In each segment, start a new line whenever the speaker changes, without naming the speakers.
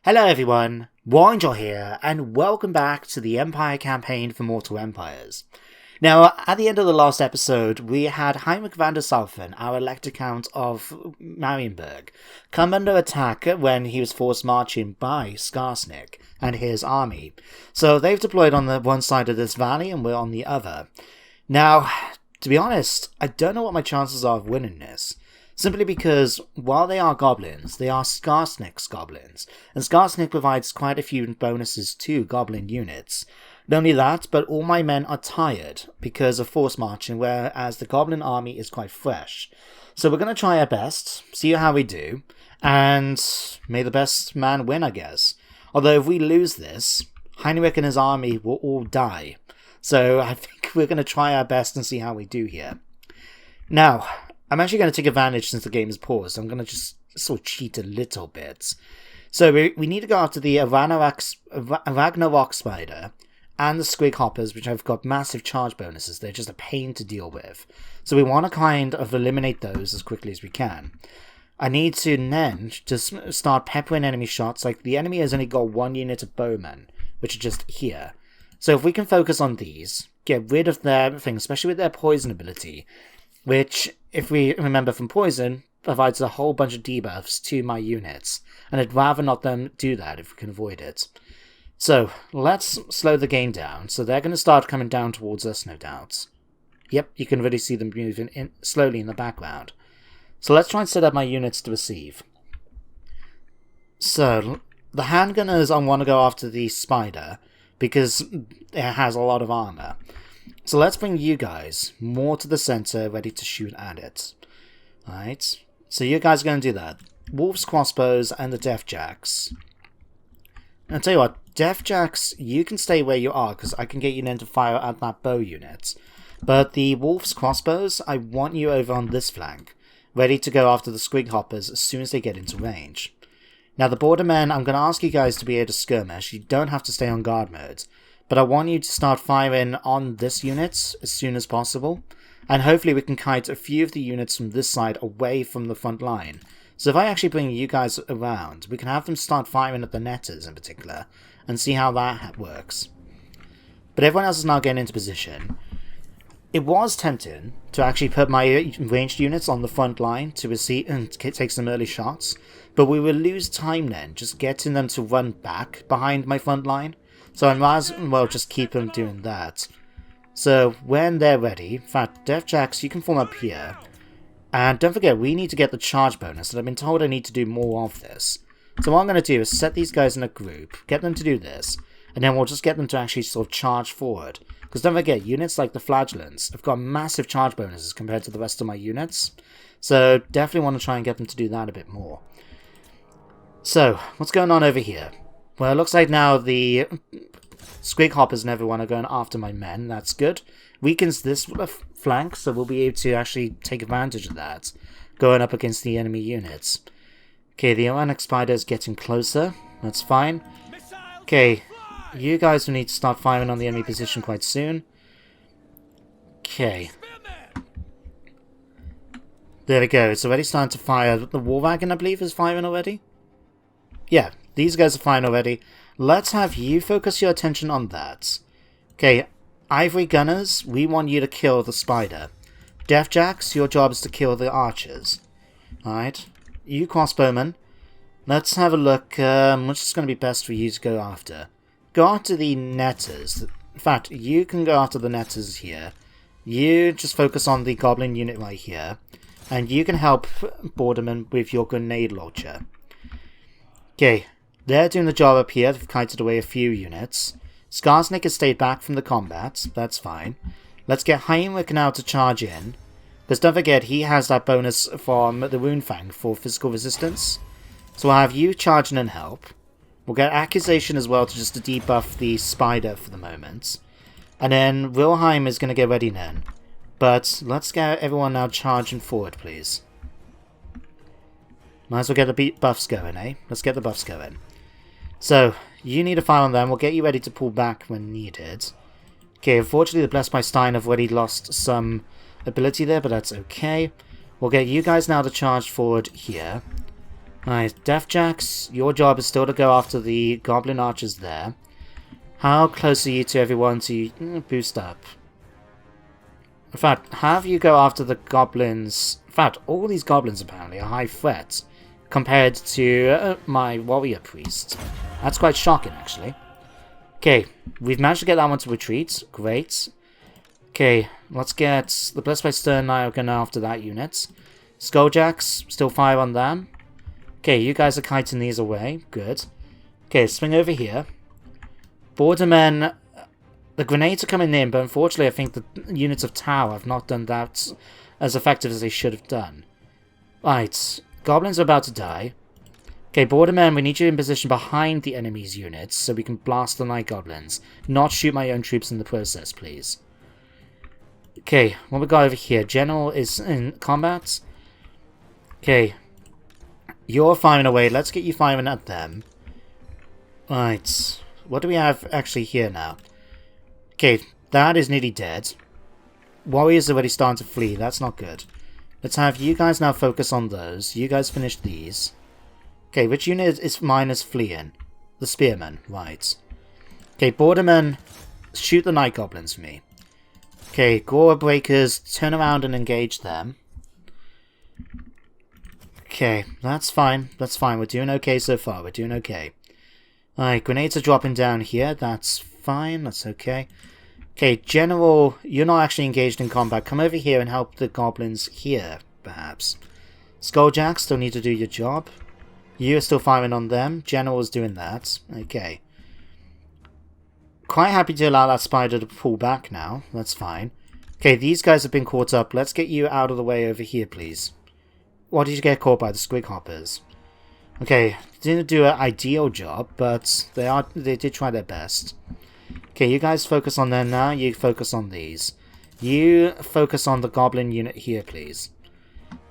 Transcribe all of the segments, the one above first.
Hello everyone, Warangel here, and welcome back to the Empire campaign for Mortal Empires. Now, at the end of the last episode, we had Heinrich van der Salfen, our Elector Count of Marienburg, come under attack when he was forced marching by Skarsnik and his army. So they've deployed on the one side of this valley and we're on the other. Now, to be honest, I don't know what my chances are of winning this. Simply because, while they are goblins, they are Skarsnik's goblins, and Skarsnik provides quite a few bonuses to goblin units. Not only that, but all my men are tired because of force marching, whereas the goblin army is quite fresh. So we're going to try our best, see how we do, and may the best man win, I guess. Although if we lose this, Heinrich and his army will all die. So I think we're going to try our best and see how we do here. Now, I'm actually going to take advantage since the game is paused. I'm going to just sort of cheat a little bit. So we need to go after the Ragnarok Spider and the Squig Hoppers, which have got massive charge bonuses. They're just a pain to deal with. So we want to kind of eliminate those as quickly as we can. I need to then just start peppering enemy shots. Like, the enemy has only got one unit of bowmen, which are just here. So if we can focus on these, get rid of their thing, especially with their poison ability, which, if we remember from poison, provides a whole bunch of debuffs to my units, and I'd rather not them do that if we can avoid it. So, let's slow the game down, so they're going to start coming down towards us, no doubt. Yep, you can really see them moving slowly in the background. So let's try and set up my units to receive. So, the handgunners, I want to go after the spider, because it has a lot of armor. So let's bring you guys more to the center, ready to shoot at it. Alright, so you guys are going to do that. Wolves, crossbows, and the Deathjacks. I'll tell you what, Deathjacks, you can stay where you are, because I can get you then to fire at that bow unit. But the Wolves, crossbows, I want you over on this flank, ready to go after the Squig Hoppers as soon as they get into range. Now the Bordermen, I'm going to ask you guys to be able to skirmish. You don't have to stay on guard mode. But I want you to start firing on this unit as soon as possible. And hopefully we can kite a few of the units from this side away from the front line. So if I actually bring you guys around, we can have them start firing at the netters in particular. And see how that works. But everyone else is now getting into position. It was tempting to actually put my ranged units on the front line to receive and take some early shots. But we will lose time then, just getting them to run back behind my front line. So I might as well just keep them doing that. So when they're ready, in fact, Deathjacks, you can form up here. And don't forget, we need to get the charge bonus, and I've been told I need to do more of this. So what I'm going to do is set these guys in a group, get them to do this, and then we'll just get them to actually sort of charge forward. Because don't forget, units like the Flagellants have got massive charge bonuses compared to the rest of my units. So definitely want to try and get them to do that a bit more. So, what's going on over here? Well, it looks like now the Squig Hoppers and everyone are going after my men. That's good. Weakens this flank, so we'll be able to actually take advantage of that, going up against the enemy units. Okay, the Ionic Spider is getting closer. That's fine. Okay, you guys will need to start firing on the enemy position quite soon. Okay. There we go. It's already starting to fire. The War Wagon, I believe, is firing already. Yeah, these guys are fine already. Let's have you focus your attention on that. Okay, Ivory Gunners, we want you to kill the spider. Deathjacks, your job is to kill the archers. Alright, you crossbowmen, let's have a look which is going to be best for you to go after. Go after the netters. In fact, you can go after the netters here. You just focus on the goblin unit right here. And you can help Borderman with your grenade launcher. Okay, they're doing the job up here. They've kited away a few units. Skarsnik has stayed back from the combat. That's fine. Let's get Heinrich now to charge in. Because don't forget, he has that bonus from the Runefang for physical resistance. So I'll have you charge in and help. We'll get Accusation as well to just to debuff the spider for the moment. And then Wilhelm is going to get ready then. But let's get everyone now charging forward, please. Might as well get the buffs going, eh? Let's get the buffs going. So, you need to fire on them. We'll get you ready to pull back when needed. Okay, unfortunately the Blessed by Stein have already lost some ability there, but that's okay. We'll get you guys now to charge forward here. Alright, Deathjacks, your job is still to go after the goblin archers there. How close are you to everyone to boost up? In fact, have you go after the goblins. In fact, all these goblins apparently are high threat compared to my warrior priest. That's quite shocking, actually. Okay, we've managed to get that one to retreat. Great. Okay, let's get the Blessed by Stern Knight going after that unit. Skulljacks, still fire on them. Okay, you guys are kiting these away. Good. Okay, swing over here. Bordermen, the grenades are coming in, but unfortunately I think the units of Tower have not done that as effective as they should have done. Right, goblins are about to die. Okay, Bordermen, we need you in position behind the enemy's units so we can blast the night goblins. Not shoot my own troops in the process, please. Okay, what we got over here? General is in combat. Okay, you're firing away. Let's get you firing at them. Right. What do we have actually here now? Okay, that is nearly dead. Warriors are already starting to flee. That's not good. Let's have you guys now focus on those. You guys finish these. Okay, which unit is mine is fleeing? The spearmen. Right. Okay, Bordermen, shoot the night goblins for me. Okay, Gora Breakers, turn around and engage them. Okay, that's fine. That's fine. We're doing okay so far. We're doing okay. Alright, grenades are dropping down here. That's fine. That's okay. Okay, General, you're not actually engaged in combat. Come over here and help the goblins here, perhaps. Skulljacks still need to do your job. You're still firing on them. General's doing that. Okay. Quite happy to allow that spider to pull back now. That's fine. Okay, these guys have been caught up. Let's get you out of the way over here, please. What did you get caught by? The squig hoppers. Okay, didn't do an ideal job, but they did try their best. Okay, you guys focus on them now. You focus on these. You focus on the goblin unit here, please.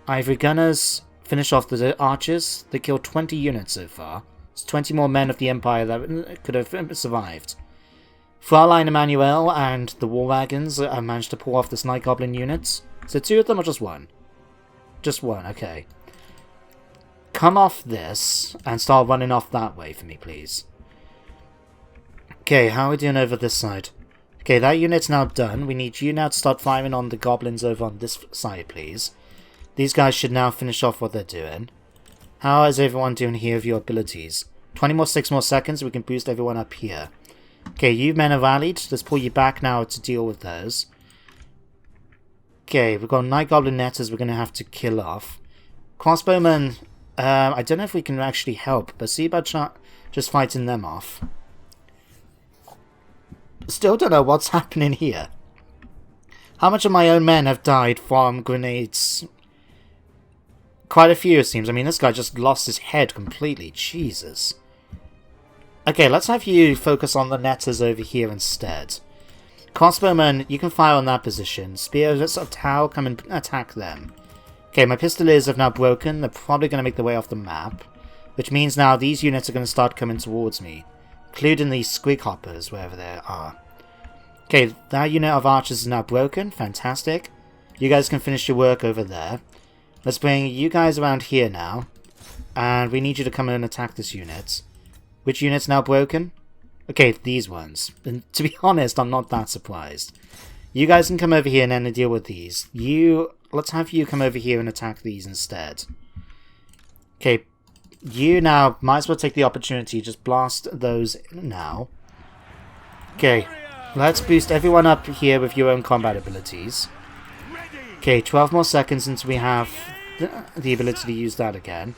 Ivory gunners, finish off the archers. They killed 20 units so far. It's 20 more men of the Empire that could have survived. Fraulein Emmanuel and the war wagons managed to pull off this night goblin units. So 2 of them or just 1? Just 1, okay. Come off this and start running off that way for me, please. Okay, how are we doing over this side? Okay, that unit's now done. We need you now to start firing on the goblins over on this side, please. These guys should now finish off what they're doing. How is everyone doing here with your abilities? 6 more seconds, we can boost everyone up here. Okay, you men have rallied. Let's pull you back now to deal with those. Okay, we've got night goblin netters we're going to have to kill off. Crossbowmen, I don't know if we can actually help, but see about just fighting them off. Still don't know what's happening here. How much of my own men have died from grenades? Quite a few, it seems. I mean, this guy just lost his head completely. Jesus. Okay, let's have you focus on the netters over here instead. Crossbowmen, you can fire on that position. Spears of Tau, come and attack them. Okay, my pistoliers have now broken. They're probably going to make their way off the map. Which means now these units are going to start coming towards me. Including these squig hoppers, wherever they are. Okay, that unit of archers is now broken. Fantastic. You guys can finish your work over there. Let's bring you guys around here now. And we need you to come in and attack this unit. Which unit's now broken? Okay, these ones. And to be honest, I'm not that surprised. You guys can come over here and then deal with these. Let's have you come over here and attack these instead. Okay, you now might as well take the opportunity to just blast those now. Okay, let's boost everyone up here with your own combat abilities. Okay, 12 more seconds until we have the ability to use that again.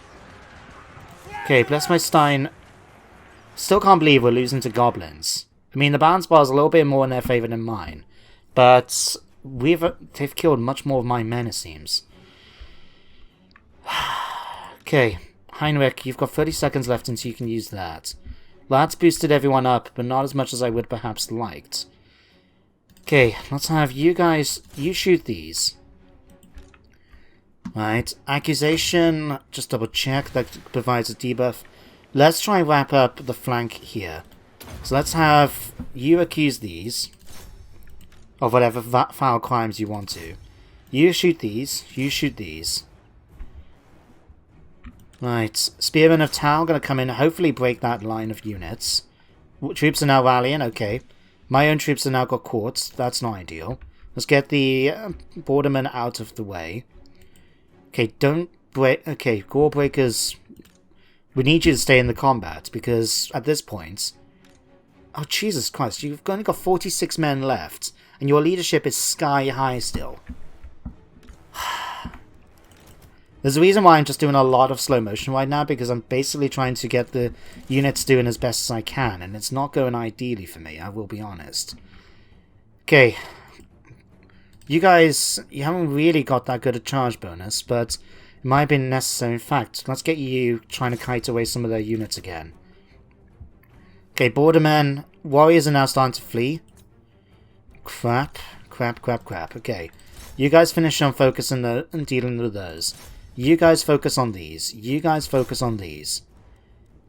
Okay, bless my Stein. Still can't believe we're losing to goblins. I mean, the balance bar is a little bit more in their favour than mine. But they've killed much more of my men, it seems. Okay, Heinrich, you've got 30 seconds left until you can use that. That's boosted everyone up, but not as much as I would perhaps liked. Okay, let's have you guys... You shoot these. Right, accusation, just double check, that provides a debuff. Let's try and wrap up the flank here. So let's have you accuse these of whatever foul crimes you want to. You shoot these, you shoot these. Right, Spearmen of Tau gonna come in, hopefully break that line of units. Troops are now rallying, okay. My own troops have now got caught, that's not ideal. Let's get the bordermen out of the way. Okay, don't break... Okay, Gore Breakers... We need you to stay in the combat, because at this point... Oh, Jesus Christ, you've only got 46 men left, and your leadership is sky high still. There's a reason why I'm just doing a lot of slow motion right now, because I'm basically trying to get the units doing as best as I can, and it's not going ideally for me, I will be honest. Okay. You guys, you haven't really got that good a charge bonus, but it might have been necessary. In fact, let's get you trying to kite away some of their units again. Okay, Bordermen, warriors are now starting to flee. Crap, crap, crap, crap. Okay, you guys finish on focusing and dealing with those. You guys focus on these. You guys focus on these.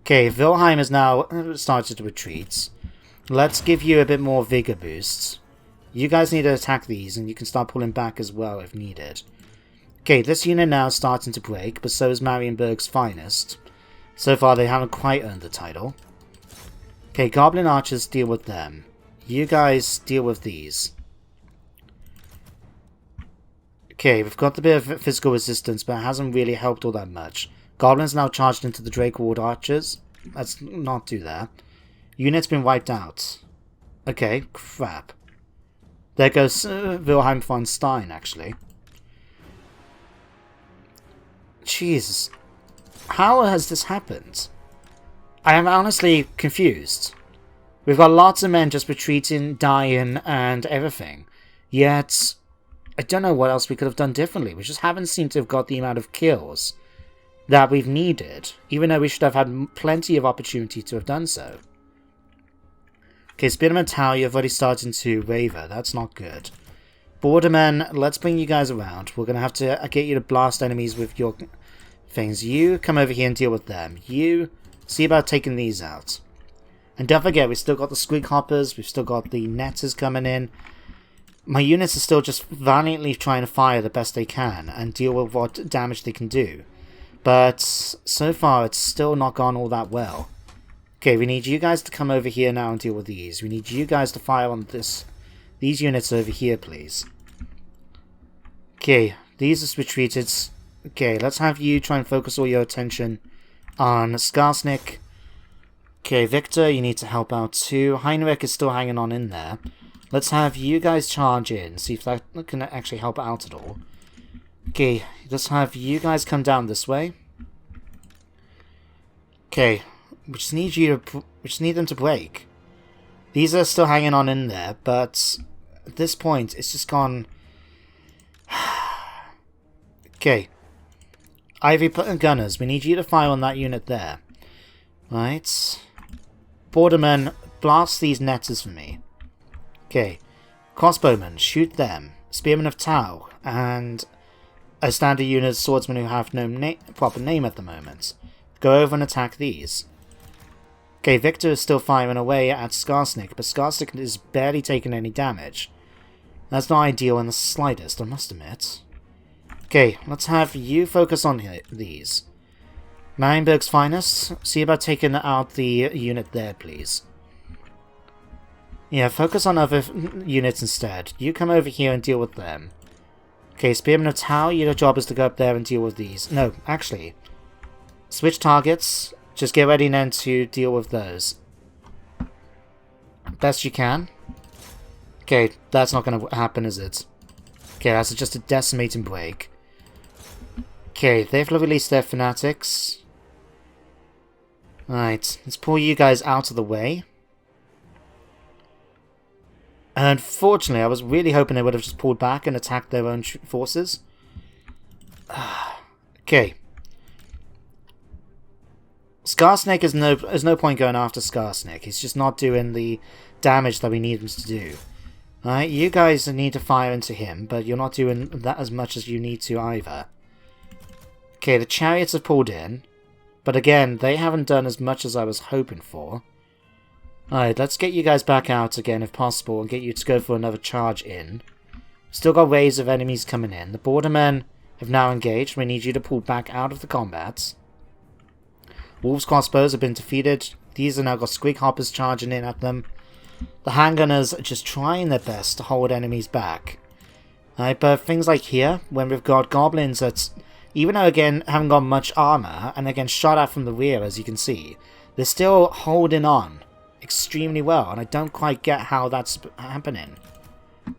Okay, Wilhelm has now started to retreat. Let's give you a bit more vigor boosts. You guys need to attack these, and you can start pulling back as well if needed. Okay, this unit now is starting to break, but so is Marienburg's finest. So far, they haven't quite earned the title. Okay, Goblin Archers, deal with them. You guys deal with these. Okay, we've got a bit of physical resistance, but it hasn't really helped all that much. Goblins now charged into the Drake Ward Archers. Let's not do that. Unit's been wiped out. Okay, crap. There goes Wilhelm von Stein, actually. Jesus. How has this happened? I am honestly confused. We've got lots of men just retreating, dying, and everything. Yet... I don't know what else we could have done differently. We just haven't seemed to have got the amount of kills that we've needed, even though we should have had plenty of opportunity to have done so. Okay, Spearman Tower, you've already started to waver. That's not good. Bordermen, let's bring you guys around. We're going to have to get you to blast enemies with your things. You come over here and deal with them. You see about taking these out. And don't forget, we've still got the Squig Hoppers. We've still got the Netters coming in. My units are still just valiantly trying to fire the best they can and deal with what damage they can do. But so far it's still not gone all that well. Okay, we need you guys to come over here now and deal with these. We need you guys to fire on these units over here, please. Okay, these are retreated. Okay, let's have you try and focus all your attention on Skarsnik. Okay, Victor, you need to help out too. Heinrich is still hanging on in there. Let's have you guys charge in, see if that can actually help out at all. Okay, let's have you guys come down this way. Okay, we just need them to break. These are still hanging on in there, but at this point, it's just gone... Okay. Ivy Gunners, we need you to fire on that unit there. Right. Bordermen, blast these netters for me. Okay, crossbowmen, shoot them. Spearmen of Tau, and a standard unit of swordsmen who have no proper name at the moment. Go over and attack these. Okay, Victor is still firing away at Skarsnik, but Skarsnik is barely taking any damage. That's not ideal in the slightest, I must admit. Okay, let's have you focus on these. Marienburg's finest, see about taking out the unit there, please. Yeah, focus on other units instead. You come over here and deal with them. Okay, Spearman of Tau, your job is to go up there and deal with these. No, actually. Switch targets. Just get ready then to deal with those. Best you can. Okay, that's not going to happen, is it? Okay, that's just a decimating break. Okay, they've released their fanatics. Alright, let's pull you guys out of the way. And unfortunately, I was really hoping they would have just pulled back and attacked their own forces. Okay. Skarsnik is no point going after Skarsnik. He's just not doing the damage that we need him to do. Alright, you guys need to fire into him, but you're not doing that as much as you need to either. Okay, the chariots have pulled in, but again, they haven't done as much as I was hoping for. Alright, let's get you guys back out again if possible and get you to go for another charge in. Still got waves of enemies coming in. The bordermen have now engaged. We need you to pull back out of the combat. Wolves' crossbows have been defeated. These are now got squig hoppers charging in at them. The handgunners are just trying their best to hold enemies back. Right, but things like here, when we've got goblins that, even though again haven't got much armor, and again shot at from the rear as you can see, they're still holding on extremely well, and I don't quite get how that's happening.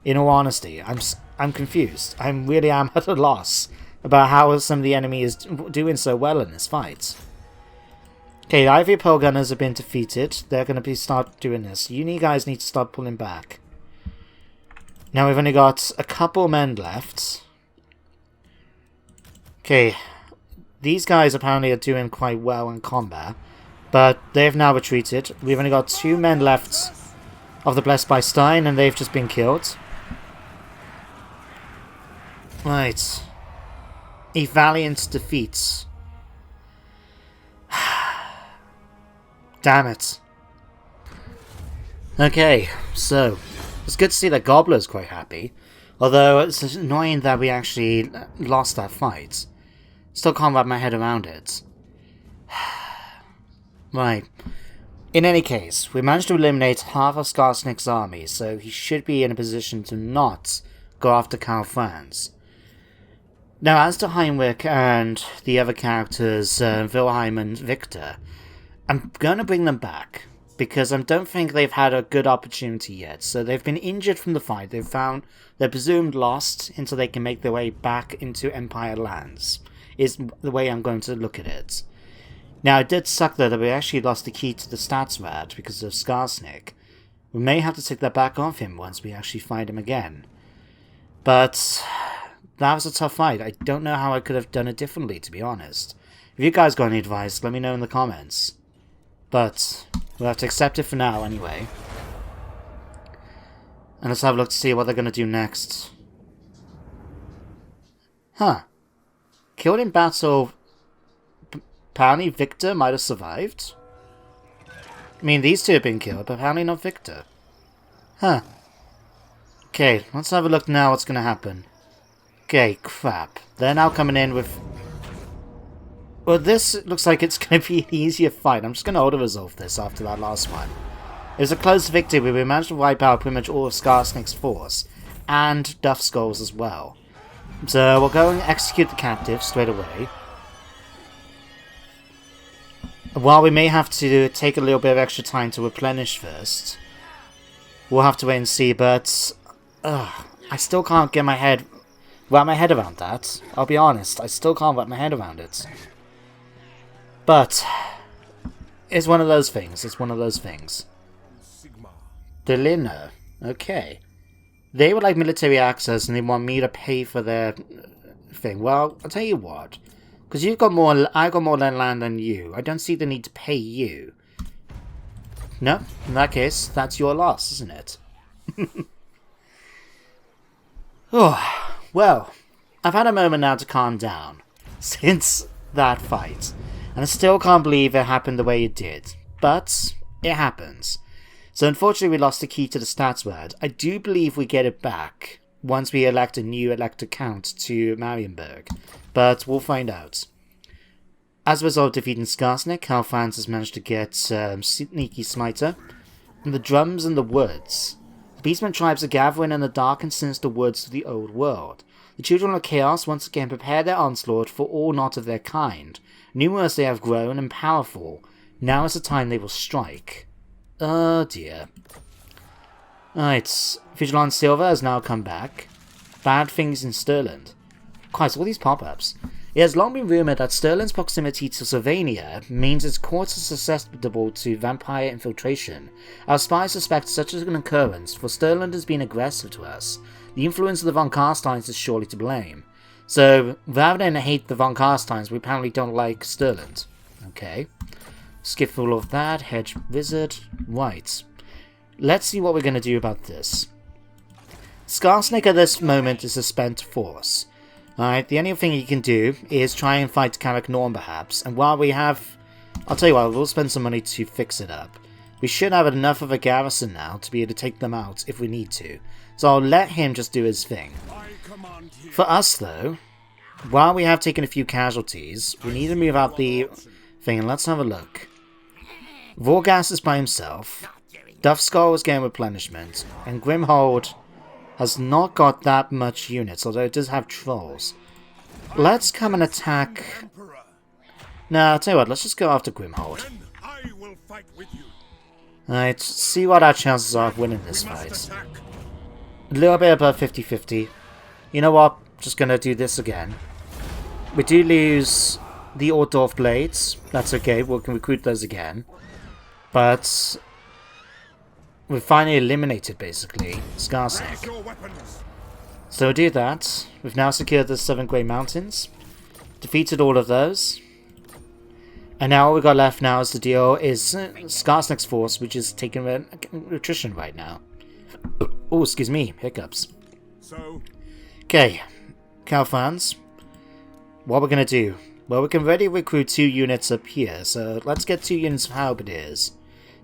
In all honesty, I'm confused. I really am at a loss about how some of the enemy is doing so well in this fight. Okay, the Ivy Pearl Gunners have been defeated. They're going to start doing this. You guys need to start pulling back. Now we've only got a couple men left. Okay, these guys apparently are doing quite well in combat, but they've now retreated. We've only got 2 men left of the Blessed by Stein, and they've just been killed. Right. A valiant defeat. Damn it. Okay, so it's good to see that Gobbler's quite happy. Although it's annoying that we actually lost that fight. Still can't wrap my head around it. Right. In any case, we managed to eliminate half of Skarsnik's army, so he should be in a position to not go after Karl Franz. Now, as to Heinrich and the other characters, Wilhelm and Victor, I'm going to bring them back, because I don't think they've had a good opportunity yet. So they've been injured from the fight, they're presumed lost until they can make their way back into Empire lands, is the way I'm going to look at it. Now, it did suck though that we actually lost the key to the stats rad because of Skarsnik. We may have to take that back off him once we actually find him again. But that was a tough fight. I don't know how I could have done it differently, to be honest. If you guys got any advice, let me know in the comments. But we'll have to accept it for now anyway. And let's have a look to see what they're going to do next. Huh. Killed in battle, apparently Victor might have survived. I mean, these two have been killed, but apparently not Victor. Huh. Okay, let's have a look now what's going to happen. Okay, crap. They're now coming in with... Well, this looks like it's going to be an easier fight. I'm just going to auto-resolve this after that last one. It was a close victory where we managed to wipe out pretty much all of Skarsnik's force. And Duff Skulls as well. So we'll go and execute the captive straight away. While we may have to take a little bit of extra time to replenish first, we'll have to wait and see, but I still can't get wrap my head around that. I'll be honest, I still can't wrap my head around it. But it's one of those things, Delina, okay. They would like military access and they want me to pay for their thing. Well, I'll tell you what. Because I got more land than you. I don't see the need to pay you. No, in that case, that's your loss, isn't it? Oh, well, I've had a moment now to calm down since that fight. And I still can't believe it happened the way it did. But it happens. So unfortunately we lost the key to the stats word. I do believe we get it back once we elect a new elector count to Marienburg. But we'll find out. As a result of defeating Skarsnik, Karl Franz has managed to get Sneaky Smiter. And the drums in the woods. The Beastmen tribes are gathering in the dark and sinister woods of the old world. The children of chaos once again prepare their onslaught for all not of their kind. Numerous they have grown and powerful. Now is the time they will strike. Oh dear. Right, Vigilance Silver has now come back. Bad things in Stirland. Christ, all these pop-ups. It has long been rumoured that Stirland's proximity to Sylvania means its courts are susceptible to vampire infiltration. Our spies suspect such an occurrence, for Stirland has been aggressive to us. The influence of the Von Carsteins is surely to blame. So, rather than hate the Von Carsteins, we apparently don't like Stirland. Okay. Skip through all of that. Hedge Wizard. Right. Let's see what we're going to do about this. Skarsnik at this moment is a spent force. Alright, the only thing he can do is try and fight Carrick Norm perhaps, and while we have... I'll tell you what, we'll spend some money to fix it up. We should have enough of a garrison now to be able to take them out if we need to. So I'll let him just do his thing. For us though, while we have taken a few casualties, we need to move out the thing. Let's have a look. Vorgas is by himself. Duffskull is getting replenishment. And Grimhold has not got that much units, although it does have trolls. Let's come and attack... Nah, I'll tell you what, let's just go after Grimhold. Alright, see what our chances are of winning this fight. A little bit above 50-50. You know what? Just gonna do this again. We do lose the Ordorf blades. That's okay, we can recruit those again. But we've finally eliminated, basically, Skarsnik. So we'll do that. We've now secured the 7 Grey Mountains. Defeated all of those. And now all we've got left now is to deal is Skarsnik's force, which is taking attrition right now. Oh, excuse me, hiccups. Okay, Karl Franz. What we're going to do? Well, we can already recruit 2 units up here, so let's get 2 units of halberdiers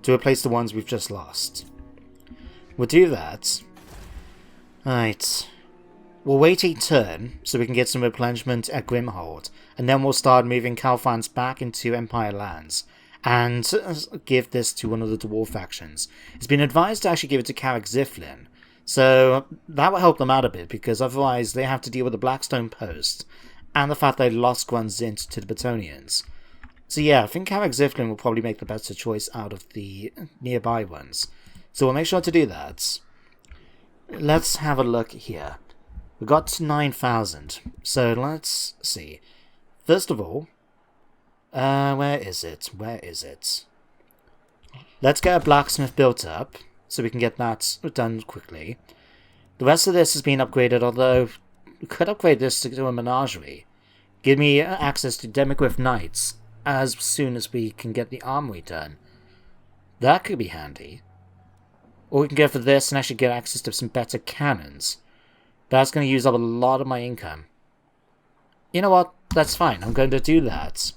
to replace the ones we've just lost. We'll do that. Right. We'll wait a turn so we can get some replenishment at Grimhold, and then we'll start moving Karl Franz back into Empire lands and give this to one of the dwarf factions. It's been advised to actually give it to Karak Ziflin, so that will help them out a bit, because otherwise they have to deal with the Blackstone Post and the fact they lost Grunzint to the Bretonnians. So yeah, I think Karak Ziflin will probably make the better choice out of the nearby ones. So we'll make sure to do that. Let's have a look here. We got to 9,000. So let's see. First of all, where is it? Where is it? Let's get a blacksmith built up so we can get that done quickly. The rest of this has been upgraded, although we could upgrade this to a menagerie. Give me access to Demigryph Knights as soon as we can get the armory done. That could be handy. Or we can go for this and actually get access to some better cannons. But that's going to use up a lot of my income. You know what? That's fine. I'm going to do that.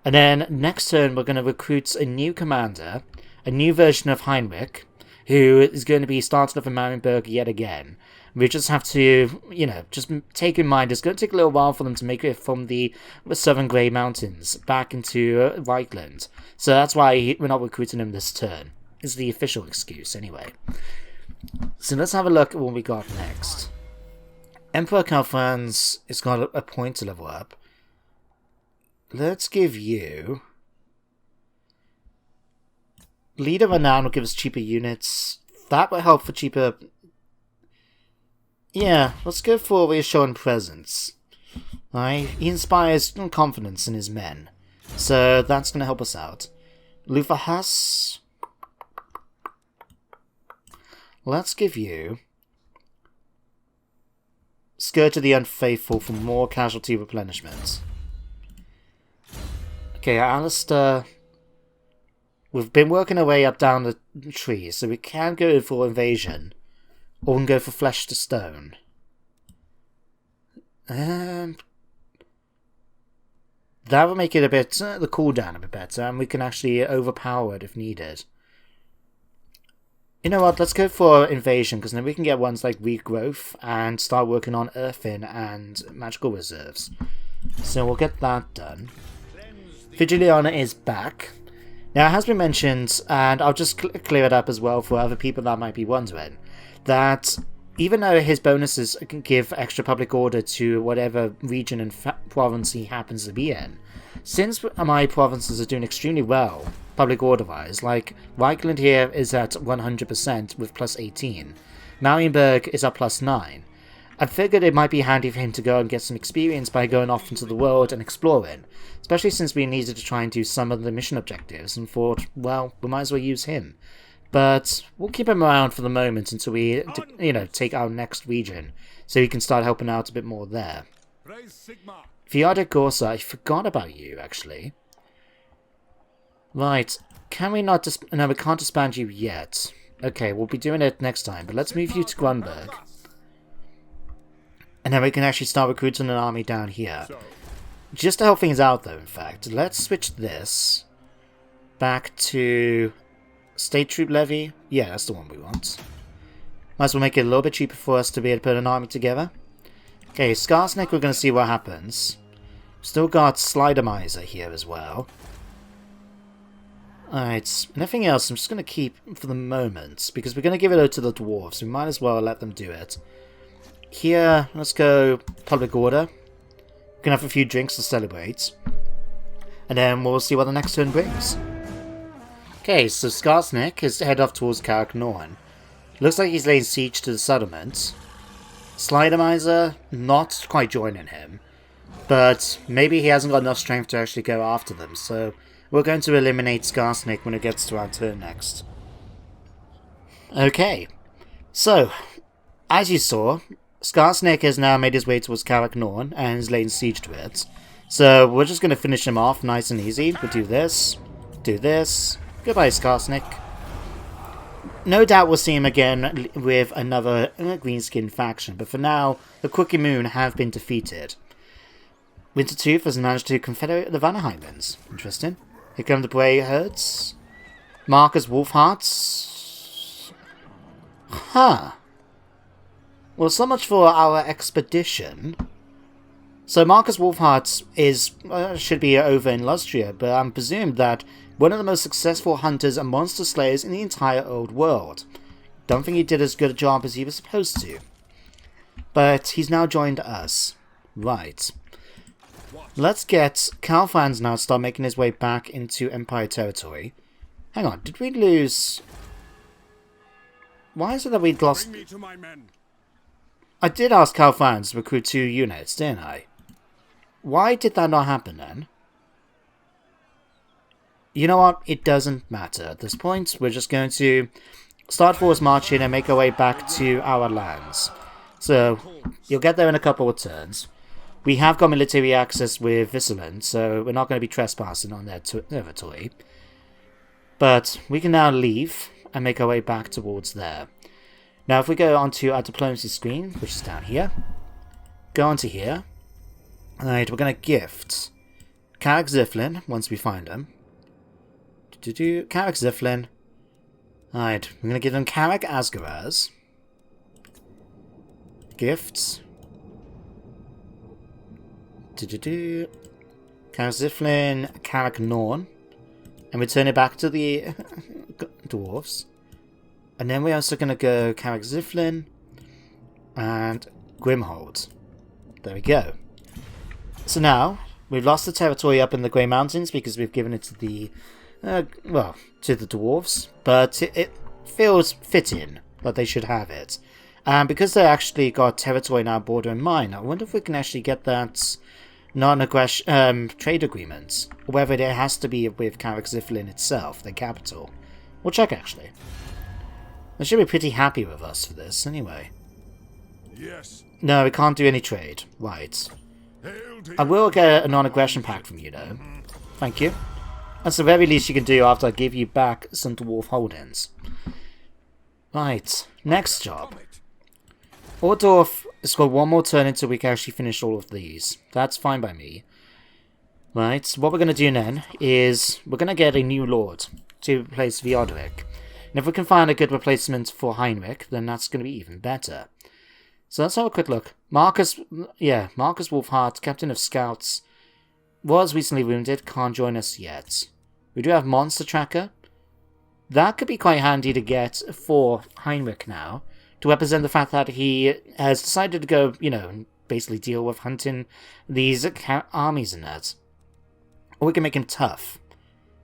And then next turn we're going to recruit a new commander, a new version of Heinrich, who is going to be starting off in Marienburg yet again. We just have to, you know, just take in mind it's going to take a little while for them to make it from the Southern Grey Mountains back into Reichland. So that's why we're not recruiting him this turn. Is the official excuse, anyway. So let's have a look at what we got next. Emperor Karl Franz has got a point to level up. Let's give you... Leader Renown will give us cheaper units. That will help for cheaper... Yeah, let's go for reassuring presence. Right? He inspires confidence in his men. So that's going to help us out. Luther Haas... Let's give you Scourge of the Unfaithful for more casualty replenishment. Okay, Alistair, we've been working our way up down the tree, so we can go for invasion, or we can go for flesh to stone. That will make it a bit, the cooldown a bit better, and we can actually overpower it if needed. You know what, let's go for invasion, because then we can get ones like regrowth and start working on earthen and magical reserves. So we'll get that done. Vigiliana is back. Now it has been mentioned, and I'll just clear it up as well for other people that might be wondering, that even though his bonuses can give extra public order to whatever region and province he happens to be in, since my provinces are doing extremely well, public order-wise, like Reichland here is at 100% with plus 18, Marienburg is at plus 9, I figured it might be handy for him to go and get some experience by going off into the world and exploring, especially since we needed to try and do some of the mission objectives, and thought, well, we might as well use him. But we'll keep him around for the moment until we, you know, take our next region, so he can start helping out a bit more there. Viada Gorsa, I forgot about you, actually. Right, can we not no, we can't disband you yet. Okay, we'll be doing it next time, but let's move you to Grunberg. And then we can actually start recruiting an army down here. Just to help things out, though, in fact, let's switch this back to State Troop Levy. Yeah, that's the one we want. Might as well make it a little bit cheaper for us to be able to put an army together. Okay, Skarsnik, we're going to see what happens. Still got Slidermiser here as well. Alright, anything else I'm just going to keep for the moment, because we're going to give it over to the dwarves, we might as well let them do it. Here, let's go public order. We can have a few drinks to celebrate. And then we'll see what the next turn brings. Okay, so Skarsnik is head off towards Karak Norn. Looks like he's laying siege to the settlement. Slidermiser, not quite joining him. But maybe he hasn't got enough strength to actually go after them, so we're going to eliminate Skarsnik when it gets to our turn next. Okay, so, as you saw, Skarsnik has now made his way towards Karak Norn and is laying siege to it. So we're just going to finish him off nice and easy. We'll do this, goodbye Skarsnik. No doubt we'll see him again with another greenskin faction, but for now, the Quickie Moon have been defeated. Wintertooth has managed to confederate the Vanaheimans. Interesting. Here come the Bray herds. Marcus Wolfhearts. Huh. Well, so much for our expedition. So Marcus Wolfhearts is should be over in Lustria, but I'm presumed that one of the most successful hunters and monster slayers in the entire old world. Don't think he did as good a job as he was supposed to. But he's now joined us. Right. Let's get Karl Franz now start making his way back into Empire territory. Hang on, did we lose... Why is it that we lost... I did ask Karl Franz to recruit 2 units, didn't I? Why did that not happen then? You know what? It doesn't matter at this point. We're just going to start force marching and make our way back to our lands. So, you'll get there in a couple of turns. We have got military access with Visserland, so we're not going to be trespassing on their territory. But we can now leave and make our way back towards there. Now if we go onto our diplomacy screen, which is down here, go onto here. Alright, we're going to gift Karak Ziflin once we find him. Karak Ziflin. Alright, we're going to give them Karak Asgaraz. Gifts. Karak Ziflin, Karak Norn. And return it back to the dwarves. And then we're also going to go Karak Ziflin and Grimhold. There we go. So now, we've lost the territory up in the Grey Mountains because we've given it to the, to the dwarves. But it feels fitting that they should have it. And because they actually got territory now bordering mine, I wonder if we can actually get that non-aggression trade agreement. Or whether it has to be with Karak Ziflin itself, the capital. We'll check actually. They should be pretty happy with us for this, anyway. Yes. No, we can't do any trade. Right. I will get a non-aggression pact from you, though. Thank you. That's the very least you can do after I give you back some dwarf holdings. Right. Next job. Ordorf has got one more turn until we can actually finish all of these. That's fine by me. Right. So what we're going to do then is we're going to get a new lord to replace Viodric. And if we can find a good replacement for Heinrich, then that's going to be even better. So let's have a quick look. Marcus Wolfheart, Captain of Scouts, was recently wounded, can't join us yet. We do have Monster Tracker. That could be quite handy to get for Heinrich now, to represent the fact that he has decided to go, basically deal with hunting these armies and that. Or we can make him tough.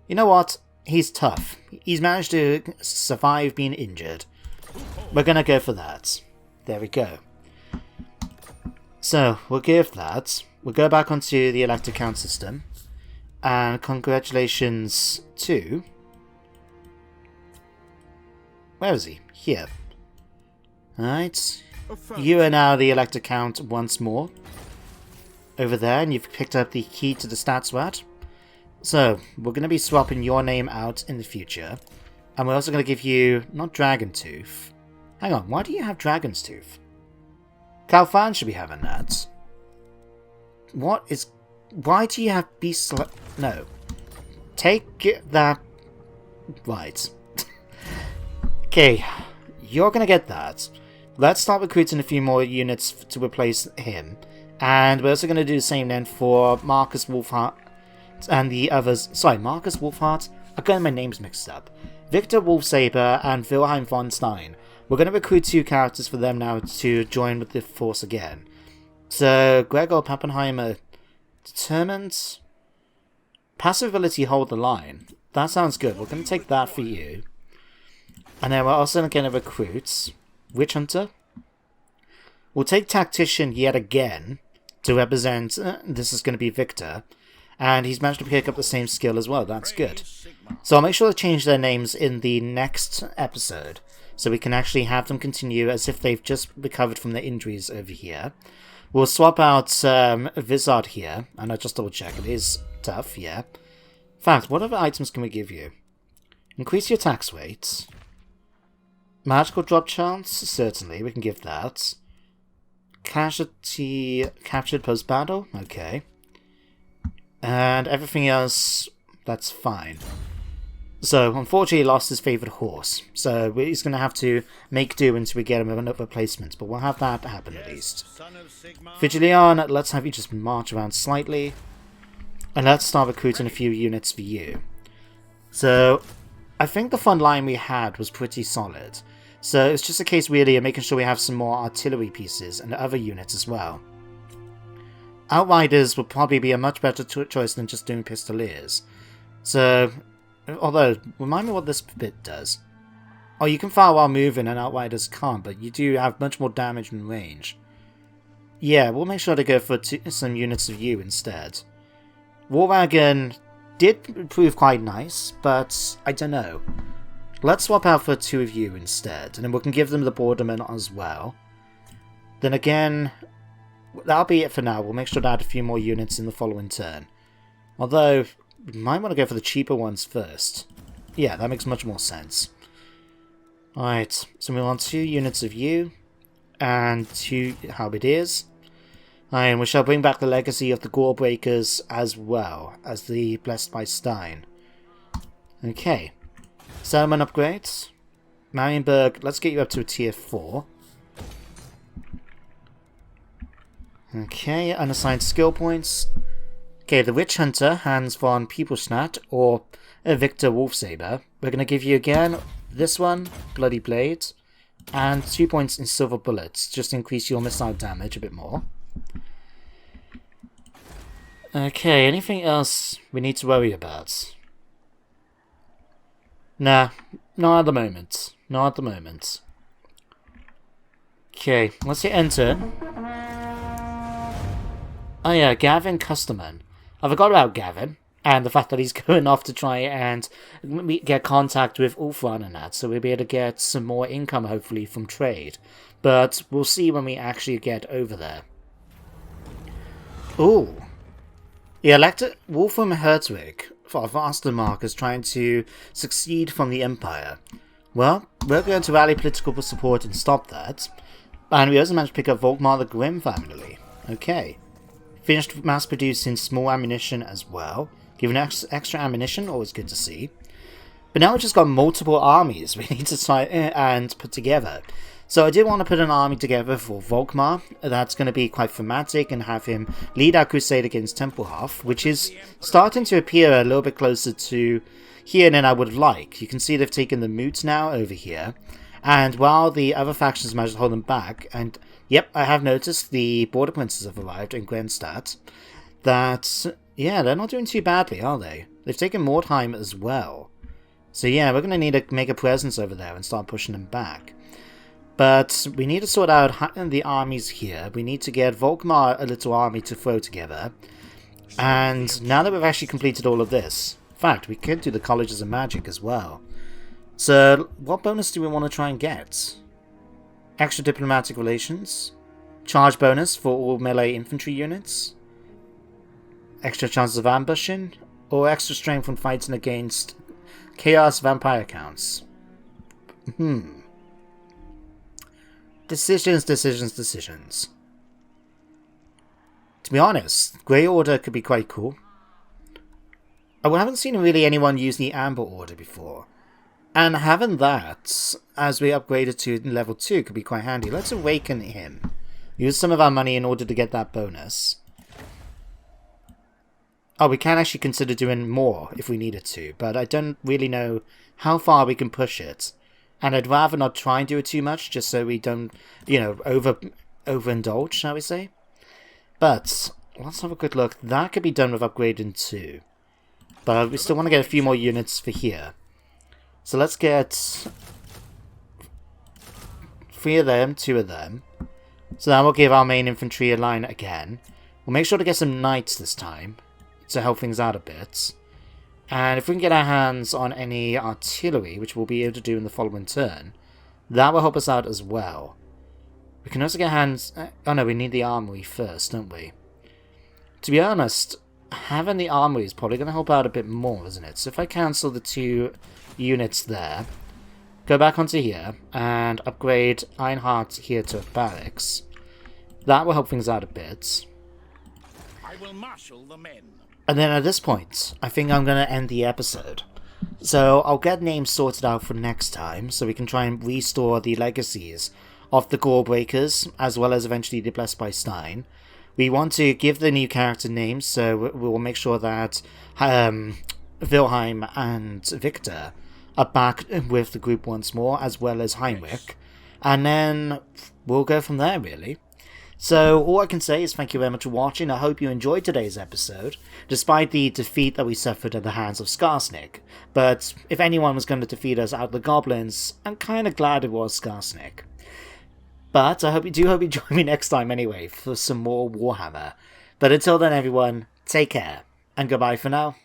You know what? He's tough. He's managed to survive being injured. We're gonna go for that. There we go. So, we'll give that. We'll go back onto the elected count system. And congratulations to... Where is he? Here. Alright. You are now the elected count once more. Over there, and you've picked up the key to the stats rat. So, we're going to be swapping your name out in the future. And we're also going to give you, not Dragon Tooth. Hang on, why do you have Dragon's Tooth? Karl Franz should be having that. Why do you have Beast... No. Take that... Right. Okay, you're going to get that. Let's start recruiting a few more units to replace him. And we're also going to do the same then for Marcus Wolfheart and the others. Sorry, Marcus Wolfheart, I got my names mixed up. Victor Wolfsaber and Wilhelm von Stein. We're going to recruit 2 characters for them now to join with the force again. So, Gregor Pappenheimer, determined. Passive ability, hold the line. That sounds good. We're going to take that for you. And then we're also going to recruit Witch Hunter. We'll take Tactician yet again to represent. This is going to be Victor. And he's managed to pick up the same skill as well. That's good. So I'll make sure to change their names in the next episode, so we can actually have them continue as if they've just recovered from their injuries over here. We'll swap out Vizard here, and I'll just double check. It is tough, yeah. In fact, what other items can we give you? Increase your tax rate. Magical drop chance? Certainly, we can give that. Casualty captured post-battle? Okay. And everything else, that's fine. So, unfortunately, he lost his favourite horse. So, he's going to have to make do until we get him another replacement. But we'll have that happen at least. Vigilion, let's have you just march around slightly. And let's start recruiting a few units for you. So, I think the front line we had was pretty solid. So, it's just a case really of making sure we have some more artillery pieces and other units as well. Outriders would probably be a much better choice than just doing Pistoliers. So, although, remind me what this bit does. Oh, you can fire while moving and Outriders can't, but you do have much more damage and range. Yeah, we'll make sure to go for some units of you instead. War Wagon did prove quite nice, but I don't know. Let's swap out for 2 of you instead, and then we can give them the Bordermen as well. Then again, that'll be it for now. We'll make sure to add a few more units in the following turn. Although, we might want to go for the cheaper ones first. Yeah, that makes much more sense. Alright, so we want 2 units of you, and 2 halberdiers. And we shall bring back the legacy of the Gore Breakers as well as the Blessed by Stein. Okay. Settlement upgrades. Marienburg, let's get you up to a tier 4. Okay, unassigned skill points. Okay, the Witch Hunter, Hans von Piepelschnatt, or Victor Wolfsaber. We're going to give you again this one, Bloody Blade, and 2 points in Silver Bullets, just to increase your missile damage a bit more. Okay, anything else we need to worry about? Nah, not at the moment. Not at the moment. Okay, let's hit enter. Oh yeah, Gavin Custerman. I forgot about Gavin, and the fact that he's going off to try and get contact with Ulfran and that, so we'll be able to get some more income, hopefully, from trade. But we'll see when we actually get over there. Ooh. The elected Wolfram Hertwig for Vastermark is trying to succeed from the Empire. Well, we're going to rally political support and stop that. And we also managed to pick up Volkmar the Grim family. Okay. Finished mass-producing small ammunition as well. Giving extra ammunition, always good to see. But now we've just got multiple armies we need to try and put together. So I did want to put an army together for Volkmar. That's going to be quite thematic and have him lead our crusade against Tempelhof, which is starting to appear a little bit closer to here than I would like. You can see they've taken the Moot now over here. And while the other factions managed to hold them back, and yep, I have noticed the Border Princes have arrived in Grenstadt, that, yeah, they're not doing too badly, are they? They've taken Mordheim as well. So yeah, we're going to need to make a presence over there and start pushing them back. But we need to sort out the armies here. We need to get Volkmar a little army to throw together. And now that we've actually completed all of this, in fact, we could do the Colleges of Magic as well. So, what bonus do we want to try and get? Extra diplomatic relations? Charge bonus for all melee infantry units? Extra chances of ambushing? Or extra strength when fighting against Chaos Vampire counts? Decisions. To be honest, Grey Order could be quite cool. I haven't seen really anyone use the Amber Order before. And having that, as we upgraded to level 2, could be quite handy. Let's awaken him. Use some of our money in order to get that bonus. Oh, we can actually consider doing more if we needed to, but I don't really know how far we can push it. And I'd rather not try and do it too much, just so we don't, overindulge, shall we say. But, let's have a quick look. That could be done with upgrading too. But we still want to get a few more units for here. So let's get 3 of them, 2 of them. So that will give our main infantry a line again. We'll make sure to get some knights this time, to help things out a bit. And if we can get our hands on any artillery, which we'll be able to do in the following turn, that will help us out as well. We can also get hands... Oh no, we need the armory first, don't we? To be honest, having the armory is probably going to help out a bit more, isn't it? So if I cancel the 2 units there, go back onto here, and upgrade Ironheart here to barracks, that will help things out a bit.
I will marshal the men.
And then at this point, I think I'm going to end the episode. So I'll get names sorted out for next time, so we can try and restore the legacies of the Gorebreakers, as well as eventually the Blessed by Stein. We want to give the new character names, so we will make sure that Wilhelm and Victor are back with the group once more, as well as Heinrich. And then we'll go from there, really. So, all I can say is thank you very much for watching. I hope you enjoyed today's episode, despite the defeat that we suffered at the hands of Skarsnik. But if anyone was going to defeat us out of the goblins, I'm kind of glad it was Skarsnik. But I hope you join me next time anyway, for some more Warhammer. But until then, everyone, take care, and goodbye for now.